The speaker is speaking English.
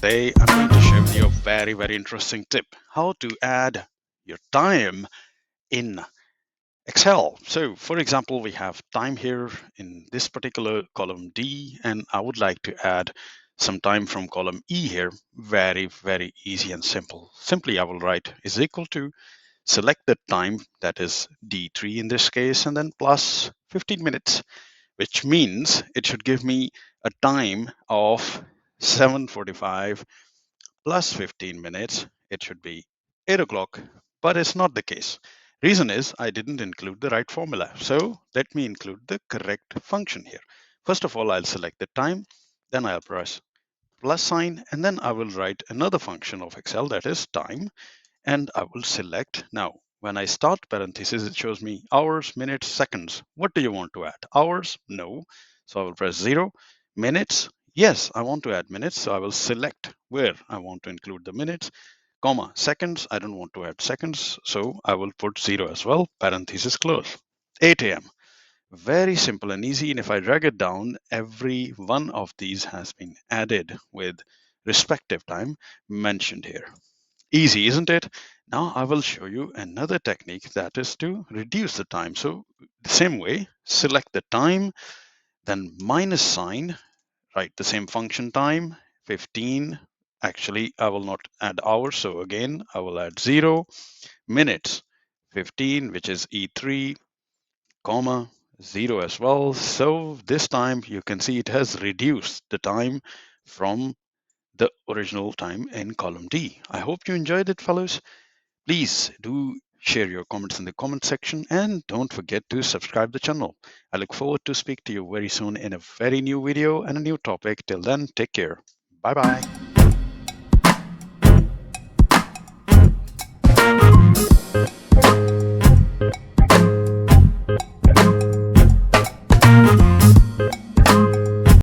Today, I'm going to share with you a very interesting tip how to add your time in Excel. So, for example, we have time here in this particular column D, and I would like to add some time from column E here. Very easy and simple. Simply, I will write is equal to select the time, that is D3 in this case, and then plus 15 minutes, which means it should give me a time of 7:45 plus 15 minutes. It should be 8 o'clock, but it's not the case. Reason is I didn't include the right formula. So let me include the correct function here. First of all, I'll select the time, then I'll press plus sign, and then I will write another function of Excel, that is time, and I will select. Now when I start parentheses, it shows me hours, minutes, seconds. What do you want to add? Hours? No. So I will press 0. Minutes? Yes, I want to add minutes. So I will select where I want to include the minutes, comma, seconds. I don't want to add seconds. So I will put 0 as well, parenthesis close. 8 a.m. Very simple and easy. And if I drag it down, every one of these has been added with respective time mentioned here. Easy, isn't it? Now I will show you another technique, that is to reduce the time. So the same way, select the time, then minus sign, write the same function time, 15. Actually, I will not add hours. So again, I will add 0. Minutes, 15, which is E3, comma, 0 as well. So this time you can see it has reduced the time from the original time in column D. I hope you enjoyed it, fellows. Please do share your comments in the comment section and don't forget to subscribe the channel. I look forward to speak to you very soon in a very new video and a new topic. Till then, take care. Bye bye.